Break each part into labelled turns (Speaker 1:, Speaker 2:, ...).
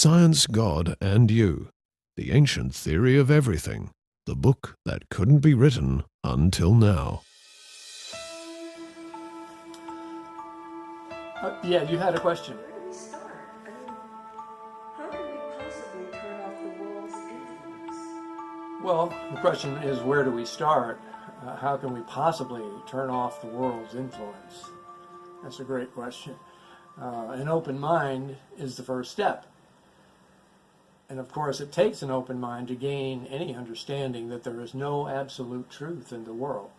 Speaker 1: Science, God, and You, The Ancient Theory of Everything, the book that couldn't be written until now.
Speaker 2: Yeah, you had a question.
Speaker 3: Where do we start? I mean, how can we possibly turn off the world's influence?
Speaker 2: Well, the question is, where do we start? How can we possibly turn off the world's influence? That's a great question. An open mind is the first step. And of course, it takes an open mind to gain any understanding that there is no absolute truth in the world.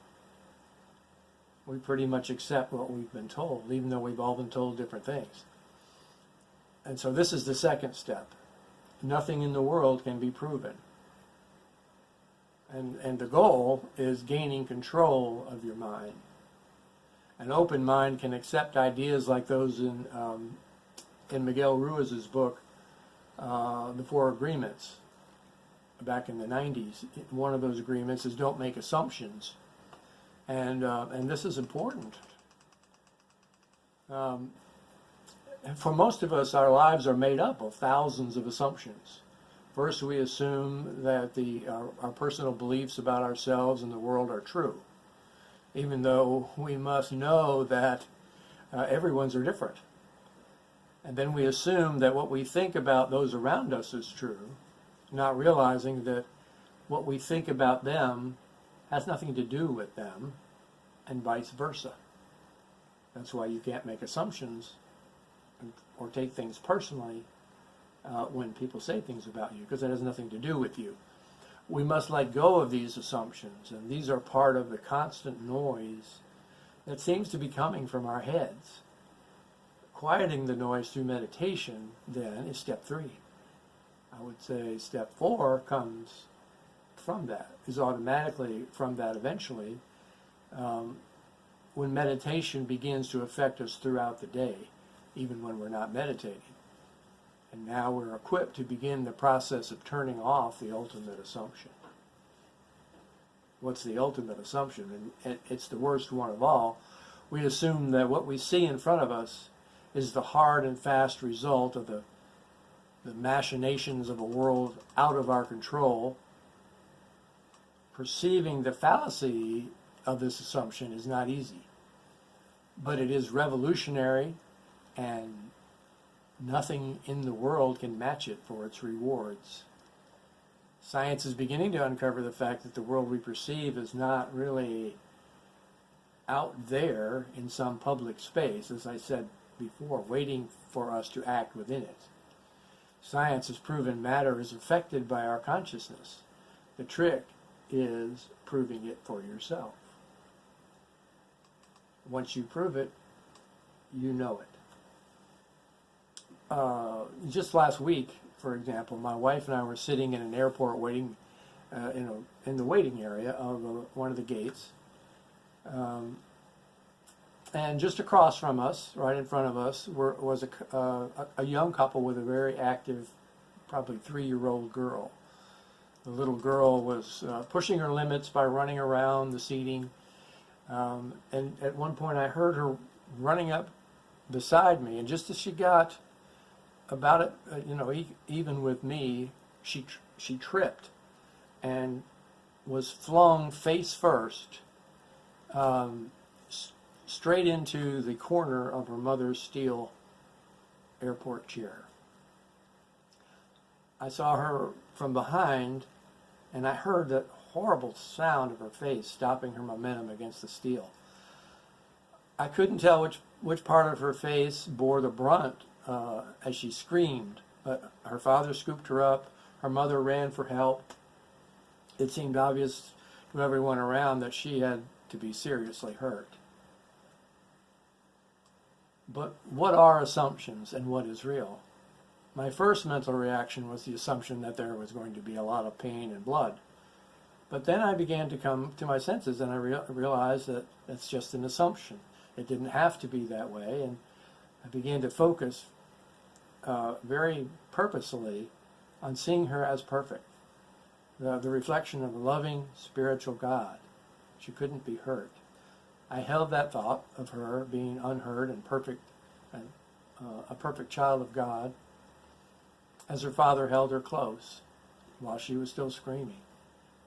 Speaker 2: We pretty much accept what we've been told, even though we've all been told different things. And so this is the second step. Nothing in the world can be proven. And the goal is gaining control of your mind. An open mind can accept ideas like those in Miguel Ruiz's book, The Four Agreements, back in the 90s. One of those agreements is don't make assumptions. And this is important. For most of us, our lives are made up of thousands of assumptions. First, we assume that our personal beliefs about ourselves and the world are true, even though we must know that everyone's are different. And then we assume that what we think about those around us is true, not realizing that what we think about them has nothing to do with them, and vice versa. That's why you can't make assumptions or take things personally when people say things about you, because it has nothing to do with you. We must let go of these assumptions, and these are part of the constant noise that seems to be coming from our heads. Quieting the noise through meditation, then, is step 3. I would say step 4 comes from that, is automatically from that eventually, when meditation begins to affect us throughout the day, even when we're not meditating. And now we're equipped to begin the process of turning off the ultimate assumption. What's the ultimate assumption? And it's the worst one of all. We assume that what we see in front of us is the hard and fast result of the machinations of a world out of our control. Perceiving the fallacy of this assumption is not easy, but it is revolutionary, and nothing in the world can match it for its rewards. Science is beginning to uncover the fact that the world we perceive is not really out there in some public space, as I said before, waiting for us to act within it. Science has proven matter is affected by our consciousness. The trick is proving it for yourself. Once you prove it, you know it. Just last week, for example, my wife and I were sitting in an airport waiting in the waiting area of one of the gates. And just across from us, right in front of us, was a young couple with a very active, probably 3-year-old girl. The little girl was pushing her limits by running around the seating. And at one point I heard her running up beside me, and just as she got about it, even with me, she tripped and was flung face first straight into the corner of her mother's steel airport chair. I saw her from behind, and I heard that horrible sound of her face stopping her momentum against the steel. I couldn't tell which part of her face bore the brunt as she screamed, but her father scooped her up, her mother ran for help. It seemed obvious to everyone around that she had to be seriously hurt. But what are assumptions and what is real? My first mental reaction was the assumption that there was going to be a lot of pain and blood. But then I began to come to my senses, and I realized that that's just an assumption. It didn't have to be that way, and I began to focus very purposefully on seeing her as perfect, the reflection of a loving, spiritual God. She couldn't be hurt. I held that thought of her being unhurt and perfect, and a perfect child of God. as her father held her close while she was still screaming.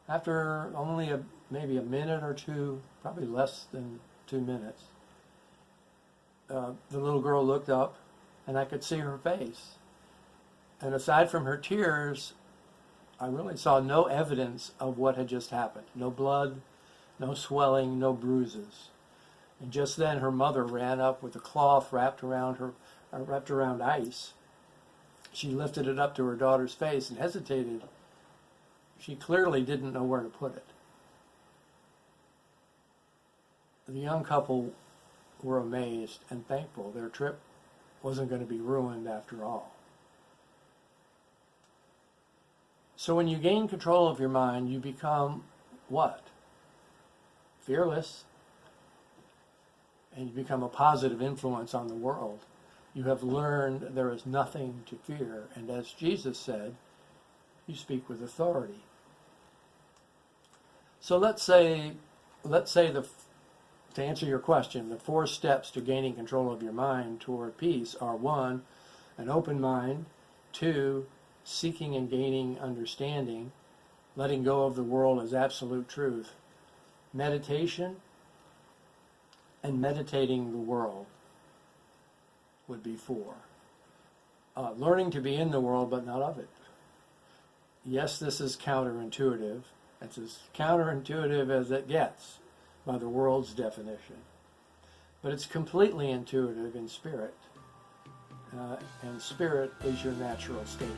Speaker 2: After only maybe a minute or two, probably less than 2 minutes, the little girl looked up and I could see her face. And aside from her tears, I really saw no evidence of what had just happened. No blood, no swelling, no bruises. And just then her mother ran up with a cloth wrapped around ice. She lifted it up to her daughter's face and hesitated. She clearly didn't know where to put it. The young couple were amazed and thankful their trip wasn't going to be ruined after all. So when you gain control of your mind, you become what? Fearless. And you become a positive influence on the world. You have learned there is nothing to fear. And as Jesus said, you speak with authority. So let's say to answer your question, the 4 steps to gaining control of your mind toward peace are: 1, an open mind; 2, seeking and gaining understanding, letting go of the world as absolute truth; meditation, and meditating the world would be 4. Learning to be in the world but not of it. Yes, this is counterintuitive. It's as counterintuitive as it gets by the world's definition. But it's completely intuitive in spirit. And spirit is your natural state.